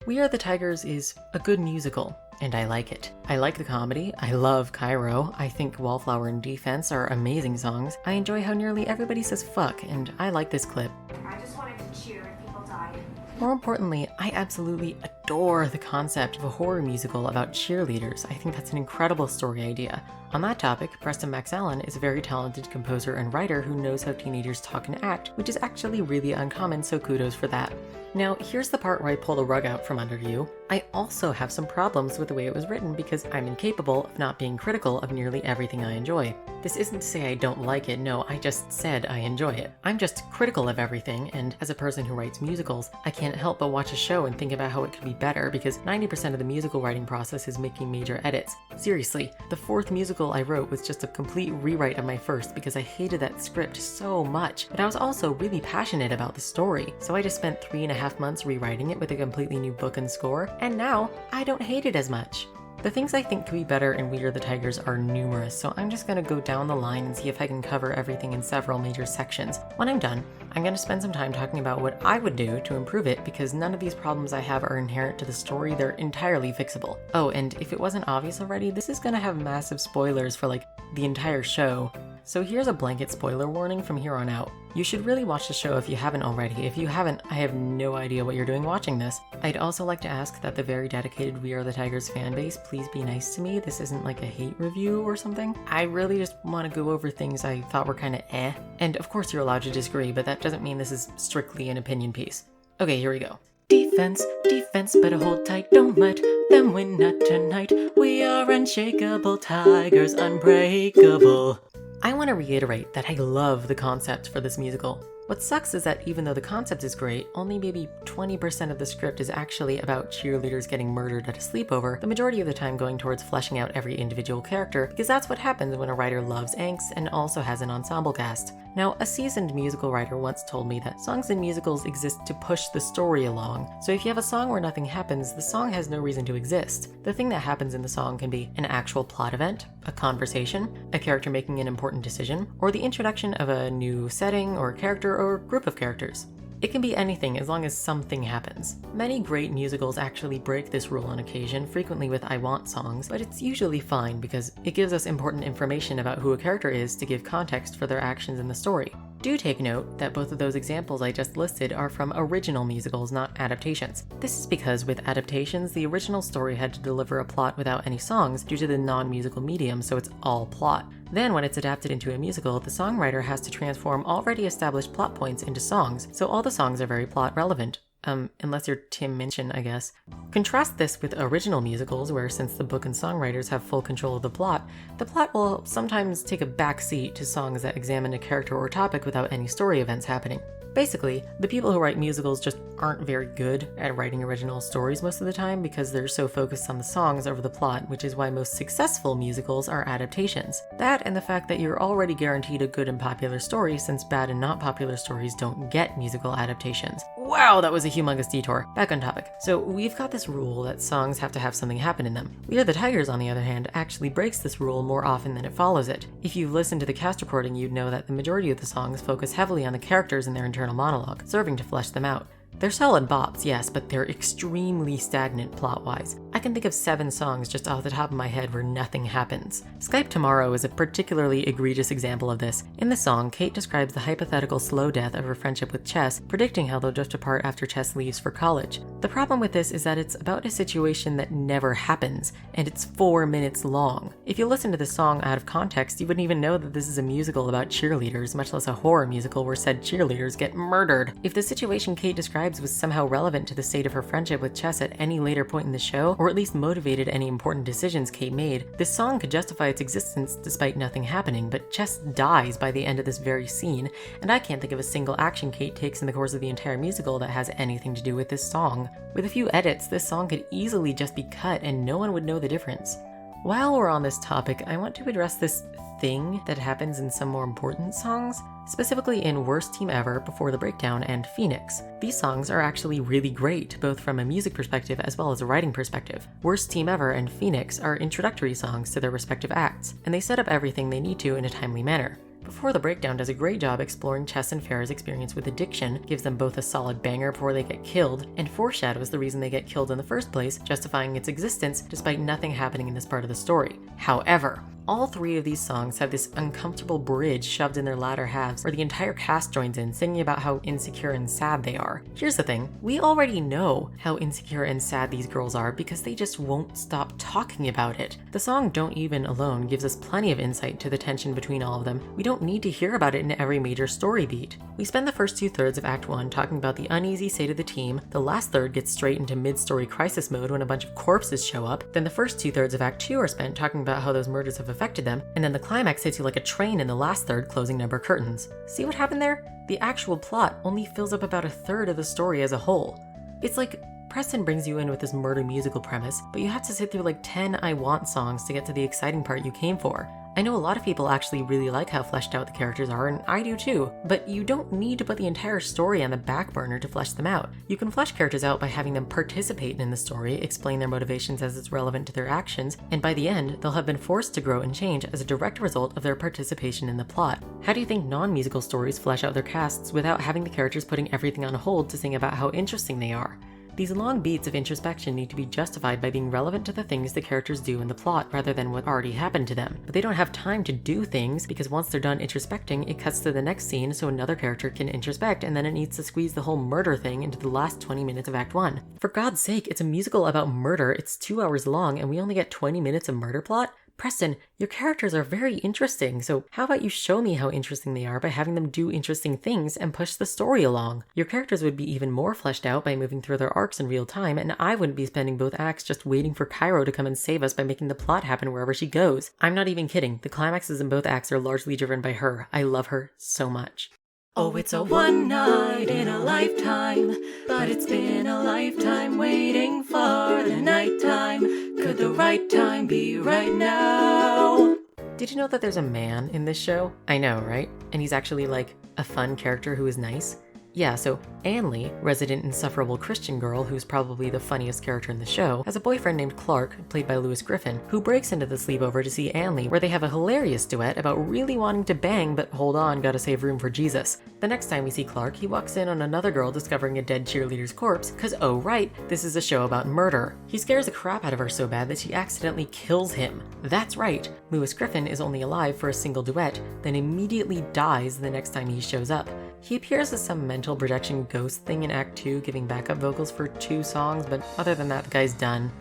We Are the Tigers is a good musical, and I like it. I like the comedy, I love Cairo, I think Wallflower and Defense are amazing songs, I enjoy how nearly everybody says fuck, and I like this clip. I just wanted to cheer if people died. More importantly, I absolutely adore the concept of a horror musical about cheerleaders. I think that's an incredible story idea. On that topic, Preston McSallen is a very talented composer and writer who knows how teenagers talk and act, which is actually really uncommon, so kudos for that. Now, here's the part where I pull the rug out from under you. I also have some problems with the way it was written because I'm incapable of not being critical of nearly everything I enjoy. This isn't to say I don't like it, no, I just said I enjoy it. I'm just critical of everything, and as a person who writes musicals, I can't help but watch a show and think about how it could be better because 90% of the musical writing process is making major edits. Seriously, the fourth musical I wrote was just a complete rewrite of my first because I hated that script so much, but I was also really passionate about the story, so I just spent 3.5 months rewriting it with a completely new book and score, and now I don't hate it as much. The things I think could be better in We Are the Tigers are numerous, so I'm just gonna go down the line and see if I can cover everything in several major sections. When I'm done, I'm gonna spend some time talking about what I would do to improve it because none of these problems I have are inherent to the story, they're entirely fixable. Oh, and if it wasn't obvious already, this is gonna have massive spoilers for the entire show. So here's a blanket spoiler warning from here on out. You should really watch the show if you haven't already. If you haven't, I have no idea what you're doing watching this. I'd also like to ask that the very dedicated We Are the Tigers fan base please be nice to me. This isn't like a hate review or something. I really just want to go over things I thought were kind of eh. And of course you're allowed to disagree, but that doesn't mean this is strictly an opinion piece. Okay, here we go. Defense, better hold tight, don't let them win, not tonight. We are unshakable tigers, unbreakable. I want to reiterate that I love the concept for this musical. What sucks is that even though the concept is great, only maybe 20% of the script is actually about cheerleaders getting murdered at a sleepover, the majority of the time going towards fleshing out every individual character, because that's what happens when a writer loves angst and also has an ensemble cast. Now, a seasoned musical writer once told me that songs in musicals exist to push the story along, so if you have a song where nothing happens, the song has no reason to exist. The thing that happens in the song can be an actual plot event, a conversation, a character making an important decision, or the introduction of a new setting or character or group of characters. It can be anything as long as something happens. Many great musicals actually break this rule on occasion, frequently with I Want songs, but it's usually fine because it gives us important information about who a character is to give context for their actions in the story. Do take note that both of those examples I just listed are from original musicals, not adaptations. This is because with adaptations, the original story had to deliver a plot without any songs due to the non-musical medium, so it's all plot. Then when it's adapted into a musical, the songwriter has to transform already established plot points into songs, so all the songs are very plot relevant. Unless you're Tim Minchin, I guess. Contrast this with original musicals where, since the book and songwriters have full control of the plot will sometimes take a back seat to songs that examine a character or topic without any story events happening. Basically, the people who write musicals just aren't very good at writing original stories most of the time because they're so focused on the songs over the plot, which is why most successful musicals are adaptations. That and the fact that you're already guaranteed a good and popular story since bad and not popular stories don't get musical adaptations. Wow, that was a humongous detour. Back on topic. So we've got this rule that songs have to have something happen in them. We Are the Tigers, on the other hand, actually breaks this rule more often than it follows it. If you've listened to the cast recording, you'd know that the majority of the songs focus heavily on the characters and their internal monologue, serving to flesh them out. They're solid bops, yes, but they're extremely stagnant plot-wise. I can think of 7 songs just off the top of my head where nothing happens. Skype Tomorrow is a particularly egregious example of this. In the song, Kate describes the hypothetical slow death of her friendship with Chess, predicting how they'll drift apart after Chess leaves for college. The problem with this is that it's about a situation that never happens, and it's 4 minutes long. If you listen to the song out of context, you wouldn't even know that this is a musical about cheerleaders, much less a horror musical where said cheerleaders get murdered. If the situation Kate describes was somehow relevant to the state of her friendship with Chess at any later point in the show, or at least motivated any important decisions Kate made, this song could justify its existence despite nothing happening, but Chess dies by the end of this very scene, and I can't think of a single action Kate takes in the course of the entire musical that has anything to do with this song. With a few edits, this song could easily just be cut and no one would know the difference. While we're on this topic, I want to address this thing that happens in some more important songs, specifically in Worst Team Ever, Before the Breakdown, and Phoenix. These songs are actually really great, both from a music perspective as well as a writing perspective. Worst Team Ever and Phoenix are introductory songs to their respective acts, and they set up everything they need to in a timely manner. Before the Breakdown does a great job exploring Chess and Farah's experience with addiction, gives them both a solid banger before they get killed, and foreshadows the reason they get killed in the first place, justifying its existence despite nothing happening in this part of the story. However, all three of these songs have this uncomfortable bridge shoved in their latter halves where the entire cast joins in, singing about how insecure and sad they are. Here's the thing, we already know how insecure and sad these girls are because they just won't stop talking about it. The song Don't Even alone gives us plenty of insight to the tension between all of them. We don't need to hear about it in every major story beat. We spend the first 2/3 of Act 1 talking about the uneasy state of the team, the last third gets straight into mid-story crisis mode when a bunch of corpses show up, then the first 2/3 of Act 2 are spent talking about how those murders have affected them, and then the climax hits you like a train in the last third, closing number curtains. See what happened there? The actual plot only fills up about a third of the story as a whole. It's like Preston brings you in with this murder musical premise, but you have to sit through like 10 I Want songs to get to the exciting part you came for. I know a lot of people actually really like how fleshed out the characters are, and I do too, but you don't need to put the entire story on the back burner to flesh them out. You can flesh characters out by having them participate in the story, explain their motivations as it's relevant to their actions, and by the end, they'll have been forced to grow and change as a direct result of their participation in the plot. How do you think non-musical stories flesh out their casts without having the characters putting everything on hold to sing about how interesting they are? These long beats of introspection need to be justified by being relevant to the things the characters do in the plot rather than what already happened to them. But they don't have time to do things because once they're done introspecting, it cuts to the next scene so another character can introspect, and then it needs to squeeze the whole murder thing into the last 20 minutes of Act 1. For God's sake, it's a musical about murder, it's 2 hours long, and we only get 20 minutes of murder plot? Preston, your characters are very interesting, so how about you show me how interesting they are by having them do interesting things and push the story along? Your characters would be even more fleshed out by moving through their arcs in real time, and I wouldn't be spending both acts just waiting for Cairo to come and save us by making the plot happen wherever she goes. I'm not even kidding, the climaxes in both acts are largely driven by her. I love her so much. Oh, it's a one night in a lifetime, but it's been a lifetime waiting for the nighttime. Could the right time be right now? Did you know that there's a man in this show? I know, right? And he's actually like a fun character who is nice. Yeah, so Anley, resident insufferable Christian girl who's probably the funniest character in the show, has a boyfriend named Clark, played by Lewis Griffin, who breaks into the sleepover to see Anley, where they have a hilarious duet about really wanting to bang but hold on, gotta save room for Jesus. The next time we see Clark, he walks in on another girl discovering a dead cheerleader's corpse, cause oh right, this is a show about murder. He scares the crap out of her so bad that she accidentally kills him. That's right, Lewis Griffin is only alive for a single duet, then immediately dies the next time he shows up. He appears as some mental projection ghost thing in Act 2, giving backup vocals for 2 songs, but other than that, the guy's done.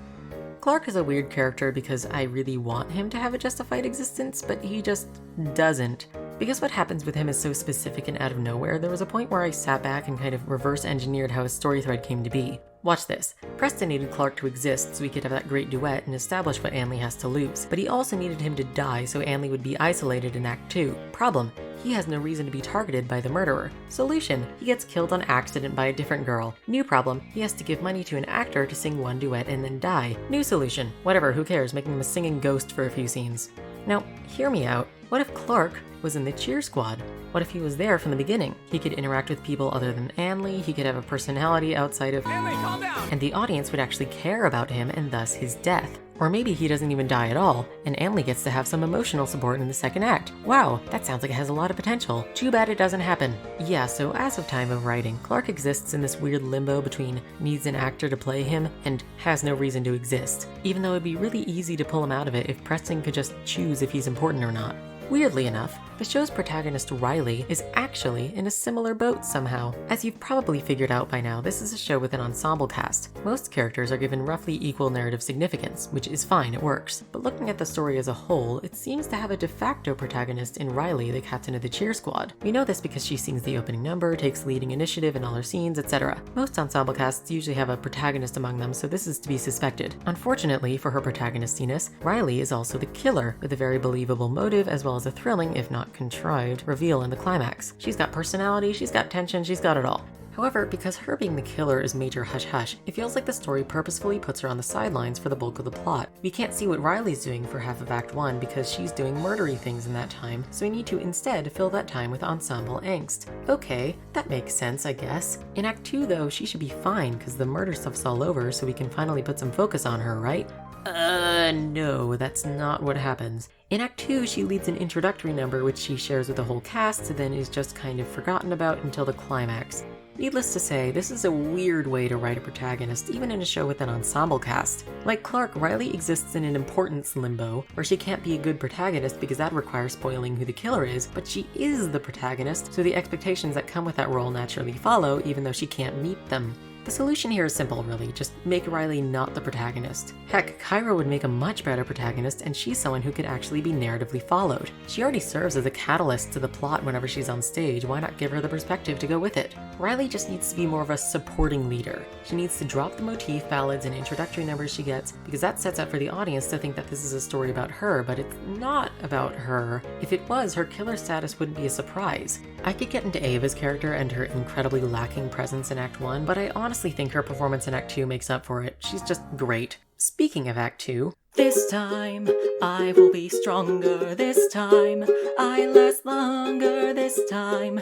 Clark is a weird character because I really want him to have a justified existence, but he just doesn't. Because what happens with him is so specific and out of nowhere, there was a point where I sat back and kind of reverse engineered how his story thread came to be. Watch this. Preston needed Clark to exist so he could have that great duet and establish what Anley has to lose, but he also needed him to die so Anley would be isolated in Act 2. Problem: he has no reason to be targeted by the murderer. Solution: he gets killed on accident by a different girl. New problem: he has to give money to an actor to sing one duet and then die. New solution: whatever, who cares, making him a singing ghost for a few scenes. Now, hear me out. What if Clark was in the cheer squad? What if he was there from the beginning? He could interact with people other than Anley, he could have a personality outside of Anley, calm down! and the audience would actually care about him and thus his death. Or maybe he doesn't even die at all, and Anley gets to have some emotional support in the second act. Wow, that sounds like it has a lot of potential. Too bad it doesn't happen. Yeah, so as of time of writing, Clark exists in this weird limbo between needs an actor to play him and has no reason to exist, even though it'd be really easy to pull him out of it if Preston could just choose if he's important or not. Weirdly enough, the show's protagonist Riley is actually in a similar boat somehow. As you've probably figured out by now, this is a show with an ensemble cast. Most characters are given roughly equal narrative significance, which is fine, it works. But looking at the story as a whole, it seems to have a de facto protagonist in Riley, the captain of the cheer squad. We know this because she sings the opening number, takes leading initiative in all her scenes, etc. Most ensemble casts usually have a protagonist among them, so this is to be suspected. Unfortunately for her protagonistiness, Riley is also the killer, with a very believable motive as well as a thrilling, if not contrived, reveal in the climax. She's got personality, she's got tension, she's got it all. However, because her being the killer is major hush-hush, it feels like the story purposefully puts her on the sidelines for the bulk of the plot. We can't see what Riley's doing for half of Act 1 because she's doing murdery things in that time, so we need to instead fill that time with ensemble angst. Okay, that makes sense, I guess. In Act 2 though, she should be fine because the murder stuff's all over, so we can finally put some focus on her, right? No, that's not what happens. In Act 2, she leads an introductory number which she shares with the whole cast, then is just kind of forgotten about until the climax. Needless to say, this is a weird way to write a protagonist, even in a show with an ensemble cast. Like Clark, Riley exists in an importance limbo, where she can't be a good protagonist because that requires spoiling who the killer is, but she is the protagonist, so the expectations that come with that role naturally follow, even though she can't meet them. The solution here is simple, really, just make Riley not the protagonist. Heck, Cairo would make a much better protagonist, and she's someone who could actually be narratively followed. She already serves as a catalyst to the plot whenever she's on stage, why not give her the perspective to go with it? Riley just needs to be more of a supporting leader. She needs to drop the motif ballads and introductory numbers she gets, because that sets up for the audience to think that this is a story about her, but it's not about her. If it was, her killer status wouldn't be a surprise. I could get into Ava's character and her incredibly lacking presence in Act 1, but I honestly think her performance in Act 2 makes up for it. She's just great. Speaking of Act 2, This time I will be stronger. This time I last longer. This time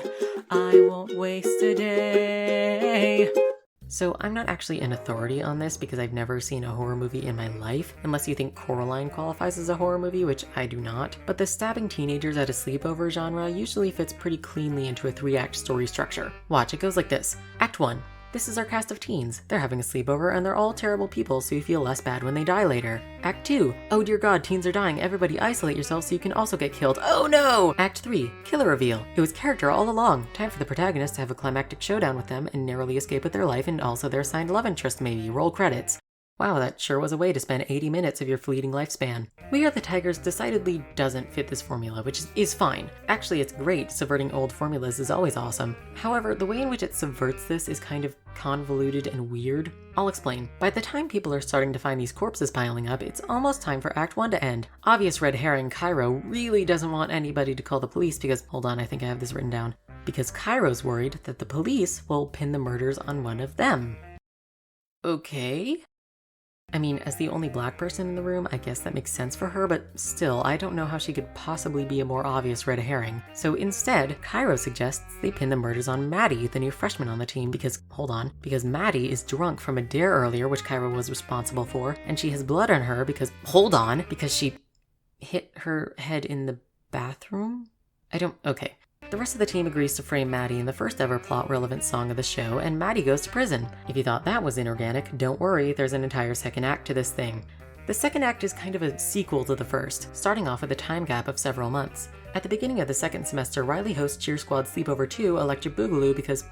I won't waste a day. so I'm not actually an authority on this because I've never seen a horror movie in my life, unless you think Coraline qualifies as a horror movie, which I do not. But the stabbing teenagers at a sleepover genre usually fits pretty cleanly into a 3-act story structure. Watch, it goes like this. Act 1. This is our cast of teens. They're having a sleepover and they're all terrible people, so you feel less bad when they die later. Act 2. Oh dear god, teens are dying. Everybody isolate yourself so you can also get killed. Oh no! Act 3. Killer reveal. It was character all along. Time for the protagonist to have a climactic showdown with them and narrowly escape with their life and also their assigned love interest maybe. Roll credits. Wow, that sure was a way to spend 80 minutes of your fleeting lifespan. We Are the Tigers decidedly doesn't fit this formula, which is fine. Actually, it's great. Subverting old formulas is always awesome. However, the way in which it subverts this is kind of convoluted and weird. I'll explain. By the time people are starting to find these corpses piling up, it's almost time for Act 1 to end. Obvious red herring, Cairo really doesn't want anybody to call the police because, hold on, I think I have this written down. Because Cairo's worried that the police will pin the murders on one of them. Okay? I mean, as the only black person in the room, I guess that makes sense for her, but still, I don't know how she could possibly be a more obvious red herring. So instead, Cairo suggests they pin the murders on Maddie, the new freshman on the team, because Maddie is drunk from a dare earlier, which Cairo was responsible for, and she has blood on her because she hit her head in the bathroom? Okay. The rest of the team agrees to frame Maddie in the first ever plot-relevant song of the show, and Maddie goes to prison. If you thought that was inorganic, don't worry, there's an entire second act to this thing. The second act is kind of a sequel to the first, starting off with a time gap of several months. At the beginning of the second semester, Riley hosts Cheer Squad Sleepover 2 Electric Boogaloo because,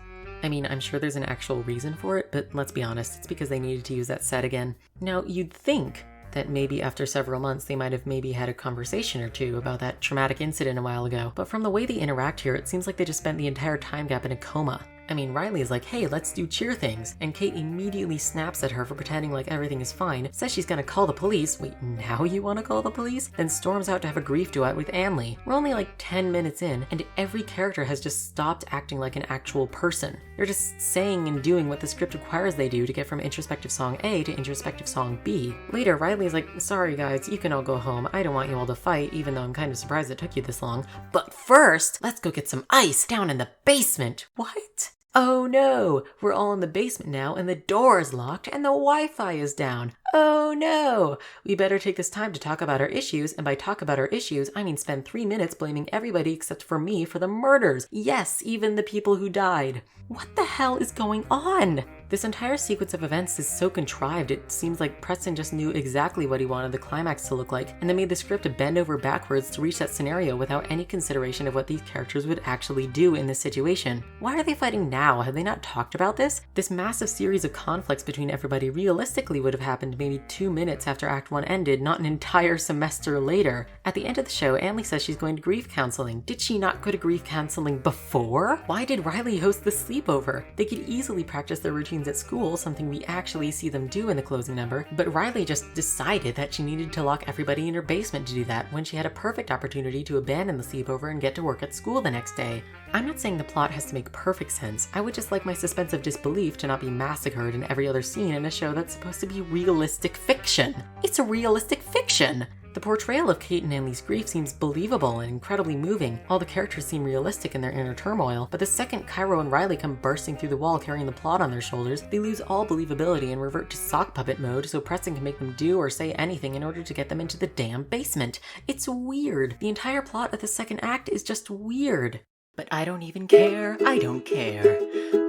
I'm sure there's an actual reason for it, but let's be honest, it's because they needed to use that set again. Now, you'd think that maybe after several months they might have had a conversation or two about that traumatic incident a while ago, but from the way they interact here, it seems like they just spent the entire time gap in a coma. Riley is like, hey, let's do cheer things, and Kate immediately snaps at her for pretending like everything is fine, says she's gonna call the police. Wait, now you wanna call the police? Then storms out to have a grief duet with Anley. We're only like 10 minutes in, and every character has just stopped acting like an actual person. They're just saying and doing what the script requires they do to get from introspective song A to introspective song B. Later, Riley's like, sorry guys, you can all go home. I don't want you all to fight, even though I'm kind of surprised it took you this long. But first, let's go get some ice down in the basement. What? Oh no, we're all in the basement now and the door is locked and the Wi-Fi is down. Oh no, we better take this time to talk about our issues, and by talk about our issues, I mean spend 3 minutes blaming everybody except for me for the murders. Yes, even the people who died. What the hell is going on? This entire sequence of events is so contrived, it seems like Preston just knew exactly what he wanted the climax to look like, and they made the script bend over backwards to reach that scenario without any consideration of what these characters would actually do in this situation. Why are they fighting now? Have they not talked about this? This massive series of conflicts between everybody realistically would have happened maybe 2 minutes after Act 1 ended, not an entire semester later. At the end of the show, Anley says she's going to grief counseling. Did she not go to grief counseling before? Why did Riley host the sleepover? They could easily practice their routines at school, something we actually see them do in the closing number, but Riley just decided that she needed to lock everybody in her basement to do that when she had a perfect opportunity to abandon the sleepover and get to work at school the next day. I'm not saying the plot has to make perfect sense. I would just like my suspense of disbelief to not be massacred in every other scene in a show that's supposed to be realistic fiction. It's a realistic fiction! The portrayal of Kate and Annalie's grief seems believable and incredibly moving. All the characters seem realistic in their inner turmoil, but the second Cairo and Riley come bursting through the wall carrying the plot on their shoulders, they lose all believability and revert to sock puppet mode so Preston can make them do or say anything in order to get them into the damn basement. It's weird. The entire plot of the second act is just weird. But I don't even care, I don't care.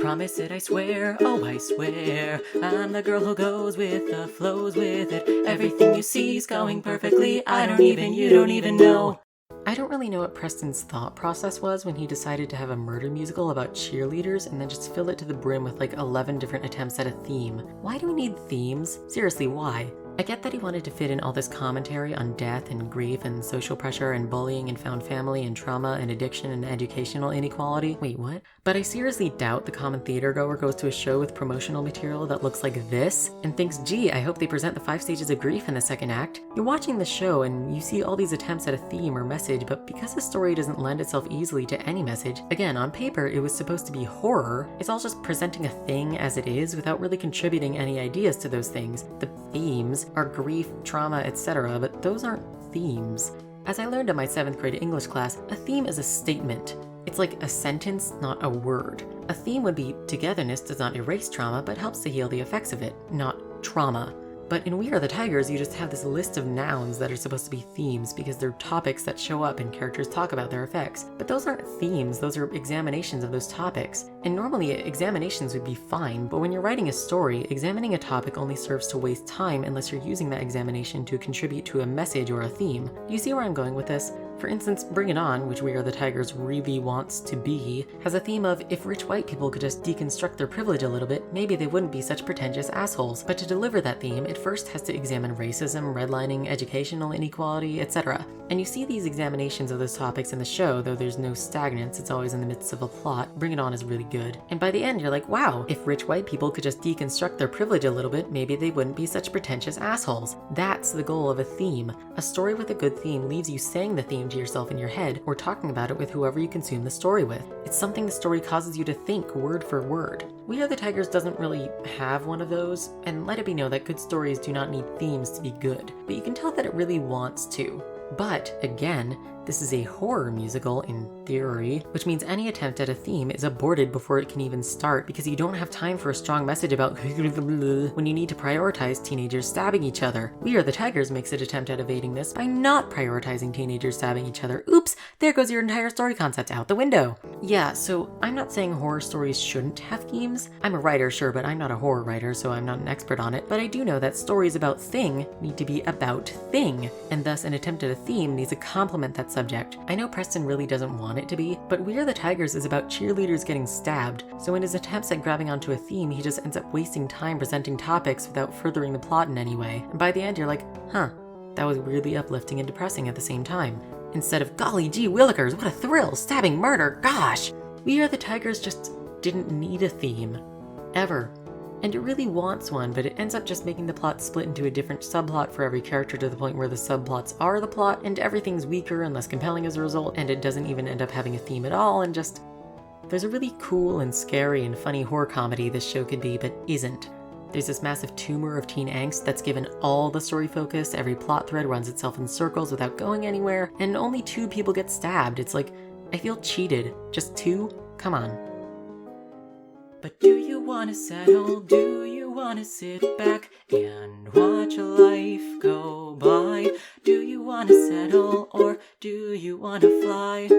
Promise it, I swear, oh I swear. I'm the girl who goes with the flows with it. Everything you see's going perfectly. You don't even know. I don't really know what Preston's thought process was when he decided to have a murder musical about cheerleaders and then just fill it to the brim with like 11 different attempts at a theme. Why do we need themes? Seriously, why? I get that he wanted to fit in all this commentary on death and grief and social pressure and bullying and found family and trauma and addiction and educational inequality. Wait, what? But I seriously doubt the common theater goer goes to a show with promotional material that looks like this and thinks, gee, I hope they present the 5 stages of grief in the second act. You're watching the show and you see all these attempts at a theme or message, but because the story doesn't lend itself easily to any message, again, on paper it was supposed to be horror, it's all just presenting a thing as it is without really contributing any ideas to those things. The themes are grief, trauma, etc., but those aren't themes. As I learned in my 7th grade English class, a theme is a statement. It's like a sentence, not a word. A theme would be togetherness does not erase trauma, but helps to heal the effects of it, not trauma. But in We Are the Tigers, you just have this list of nouns that are supposed to be themes because they're topics that show up and characters talk about their effects. But those aren't themes, those are examinations of those topics. And normally examinations would be fine, but when you're writing a story, examining a topic only serves to waste time unless you're using that examination to contribute to a message or a theme. Do you see where I'm going with this? For instance, Bring It On, which We Are the Tigers really wants to be, has a theme of if rich white people could just deconstruct their privilege a little bit, maybe they wouldn't be such pretentious assholes. But to deliver that theme, it first has to examine racism, redlining, educational inequality, etc. And you see these examinations of those topics in the show, though there's no stagnance, it's always in the midst of a plot. Bring It On is really good. And by the end, you're like, wow, if rich white people could just deconstruct their privilege a little bit, maybe they wouldn't be such pretentious assholes. That's the goal of a theme. A story with a good theme leaves you saying the theme to yourself in your head or talking about it with whoever you consume the story with. It's something the story causes you to think word for word. We Are the Tigers doesn't really have one of those, and let it be known that good stories do not need themes to be good, but you can tell that it really wants to. But, again, this is a horror musical in theory, which means any attempt at a theme is aborted before it can even start because you don't have time for a strong message about when you need to prioritize teenagers stabbing each other. We Are the Tigers makes an attempt at evading this by not prioritizing teenagers stabbing each other. Oops, there goes your entire story concept out the window. Yeah, so I'm not saying horror stories shouldn't have themes. I'm a writer, sure, but I'm not a horror writer, so I'm not an expert on it. But I do know that stories about thing need to be about thing, and thus an attempt at a theme needs to complement that subject. I know Preston really doesn't want it to be, but We Are the Tigers is about cheerleaders getting stabbed, so in his attempts at grabbing onto a theme, he just ends up wasting time presenting topics without furthering the plot in any way. And by the end, you're like, huh, that was weirdly uplifting and depressing at the same time. Instead of, golly gee willikers, what a thrill, stabbing, murder, gosh! We Are the Tigers just didn't need a theme. Ever. And it really wants one, but it ends up just making the plot split into a different subplot for every character to the point where the subplots are the plot, and everything's weaker and less compelling as a result, and it doesn't even end up having a theme at all, and just... There's a really cool and scary and funny horror comedy this show could be, but isn't. There's this massive tumor of teen angst that's given all the story focus, every plot thread runs itself in circles without going anywhere, and only 2 people get stabbed. It's like, I feel cheated. Just 2? Come on. But do you wanna settle? Do you wanna sit back and watch a life go by? Do you wanna settle or do you wanna fly?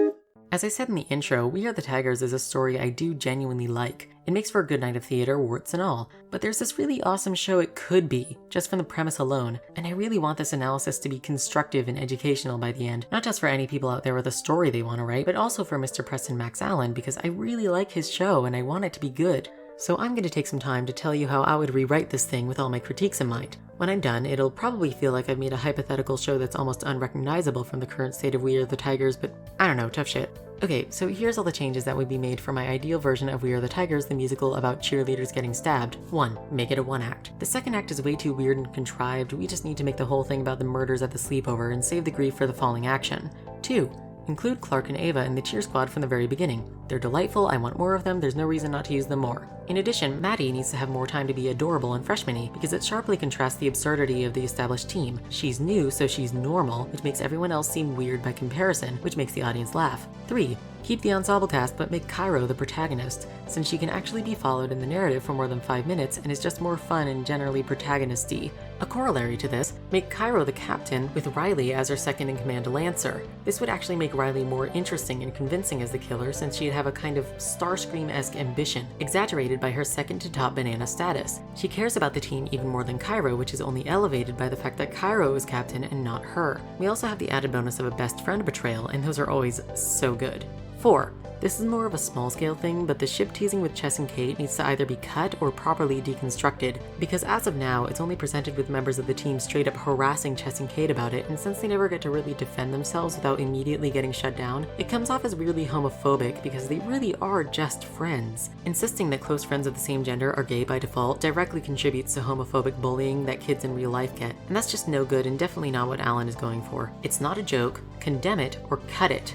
As I said in the intro, We Are the Tigers is a story I do genuinely like. It makes for a good night of theater, warts and all. But there's this really awesome show it could be, just from the premise alone, and I really want this analysis to be constructive and educational by the end, not just for any people out there with a story they want to write, but also for Mr. Preston Max Allen, because I really like his show and I want it to be good. So I'm going to take some time to tell you how I would rewrite this thing with all my critiques in mind. When I'm done, it'll probably feel like I've made a hypothetical show that's almost unrecognizable from the current state of We Are the Tigers, but I don't know, tough shit. Okay, so here's all the changes that would be made for my ideal version of We Are the Tigers, the musical about cheerleaders getting stabbed. 1. Make it a 1-act. The second act is way too weird and contrived, we just need to make the whole thing about the murders at the sleepover and save the grief for the falling action. 2. Include Clark and Ava in the cheer squad from the very beginning. They're delightful, I want more of them, there's no reason not to use them more. In addition, Maddie needs to have more time to be adorable and freshman-y because it sharply contrasts the absurdity of the established team. She's new, so she's normal, which makes everyone else seem weird by comparison, which makes the audience laugh. 3. Keep the ensemble cast but make Cairo the protagonist, since she can actually be followed in the narrative for more than 5 minutes and is just more fun and generally protagonist-y. A corollary to this, make Cairo the captain with Riley as her second-in-command Lancer. This would actually make Riley more interesting and convincing as the killer since she'd have a kind of Starscream-esque ambition, exaggerated by her second-to-top banana status. She cares about the team even more than Cairo, which is only elevated by the fact that Cairo is captain and not her. We also have the added bonus of a best friend betrayal, and those are always so good. 4. This is more of a small-scale thing, but the ship teasing with Chess and Kate needs to either be cut or properly deconstructed, because as of now, it's only presented with members of the team straight up harassing Chess and Kate about it, and since they never get to really defend themselves without immediately getting shut down, it comes off as weirdly homophobic because they really are just friends. Insisting that close friends of the same gender are gay by default directly contributes to homophobic bullying that kids in real life get, and that's just no good and definitely not what Alan is going for. It's not a joke, condemn it, or cut it.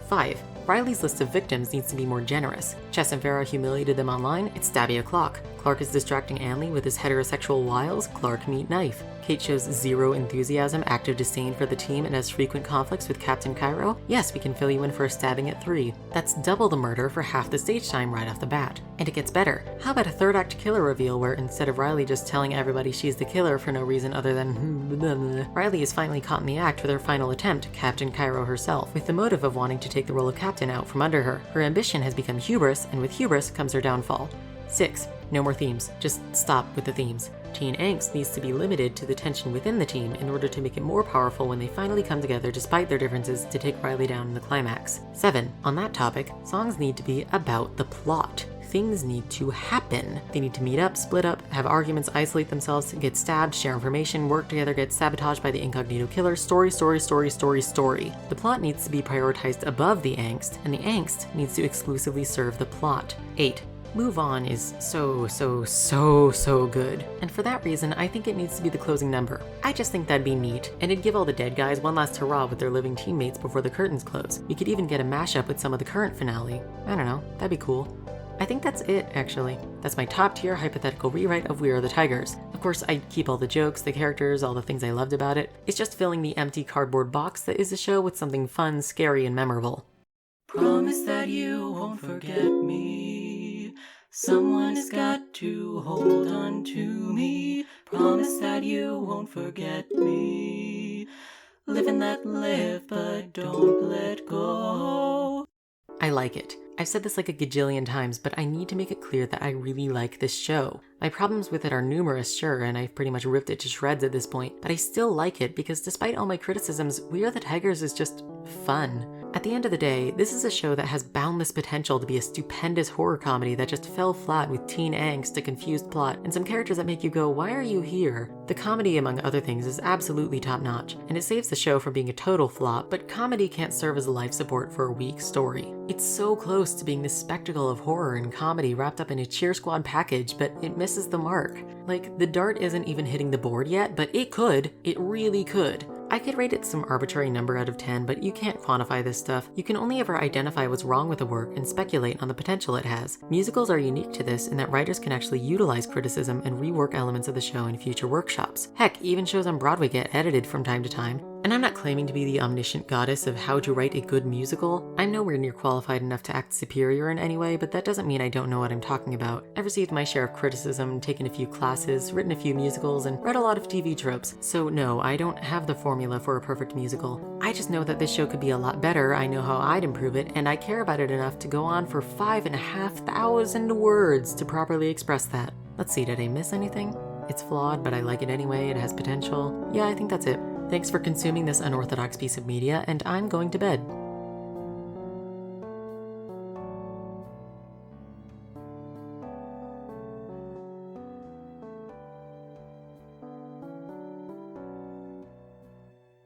5. Riley's list of victims needs to be more generous. Chess and Farrah humiliated them online, it's stabby o'clock. Clark is distracting Anley with his heterosexual wiles, Clark meet knife. Kate shows zero enthusiasm, active disdain for the team, and has frequent conflicts with Captain Cairo. Yes, we can fill you in for a stabbing at 3. That's double the murder for half the stage time right off the bat. And it gets better. How about a third act killer reveal where instead of Riley just telling everybody she's the killer for no reason other than Riley is finally caught in the act with her final attempt, Captain Cairo herself, with the motive of wanting to take the role of captain out from under her. Her ambition has become hubris, and with hubris comes her downfall. 6. No more themes. Just stop with the themes. Teen angst needs to be limited to the tension within the team in order to make it more powerful when they finally come together despite their differences to take Riley down in the climax. 7. On that topic, songs need to be about the plot. Things need to happen. They need to meet up, split up, have arguments, isolate themselves, get stabbed, share information, work together, get sabotaged by the incognito killer, story. The plot needs to be prioritized above the angst, and the angst needs to exclusively serve the plot. 8. Move On is so good. And for that reason, I think it needs to be the closing number. I just think that'd be neat, and it'd give all the dead guys one last hurrah with their living teammates before the curtains close. We could even get a mashup with some of the current finale. I don't know, that'd be cool. I think that's it, actually. That's my top tier hypothetical rewrite of We Are the Tigers. Of course, I'd keep all the jokes, the characters, all the things I loved about it. It's just filling the empty cardboard box that is the show with something fun, scary, and memorable. Promise that you won't forget me. Someone has got to hold on to me. Promise that you won't forget me. Live and let live, but don't let go. I like it. I've said this like a gajillion times, but I need to make it clear that I really like this show. My problems with it are numerous, sure, and I've pretty much ripped it to shreds at this point, but I still like it because despite all my criticisms, We Are the Tigers is just fun. At the end of the day, this is a show that has boundless potential to be a stupendous horror comedy that just fell flat with teen angst, a confused plot, and some characters that make you go, why are you here? The comedy, among other things, is absolutely top-notch, and it saves the show from being a total flop, but comedy can't serve as life support for a weak story. It's so close to being this spectacle of horror and comedy wrapped up in a cheer squad package, but it misses the mark. Like, the dart isn't even hitting the board yet, but it could. It really could. I could rate it some arbitrary number out of 10, but you can't quantify this stuff. You can only ever identify what's wrong with the work and speculate on the potential it has. Musicals are unique to this in that writers can actually utilize criticism and rework elements of the show in future workshops. Heck, even shows on Broadway get edited from time to time. And I'm not claiming to be the omniscient goddess of how to write a good musical. I'm nowhere near qualified enough to act superior in any way, but that doesn't mean I don't know what I'm talking about. I've received my share of criticism, taken a few classes, written a few musicals, and read a lot of TV tropes. So no, I don't have the formula for a perfect musical. I just know that this show could be a lot better, I know how I'd improve it, and I care about it enough to go on for 5,500 words to properly express that. Let's see, did I miss anything? It's flawed, but I like it anyway, it has potential. Yeah, I think that's it. Thanks for consuming this unorthodox piece of media, and I'm going to bed.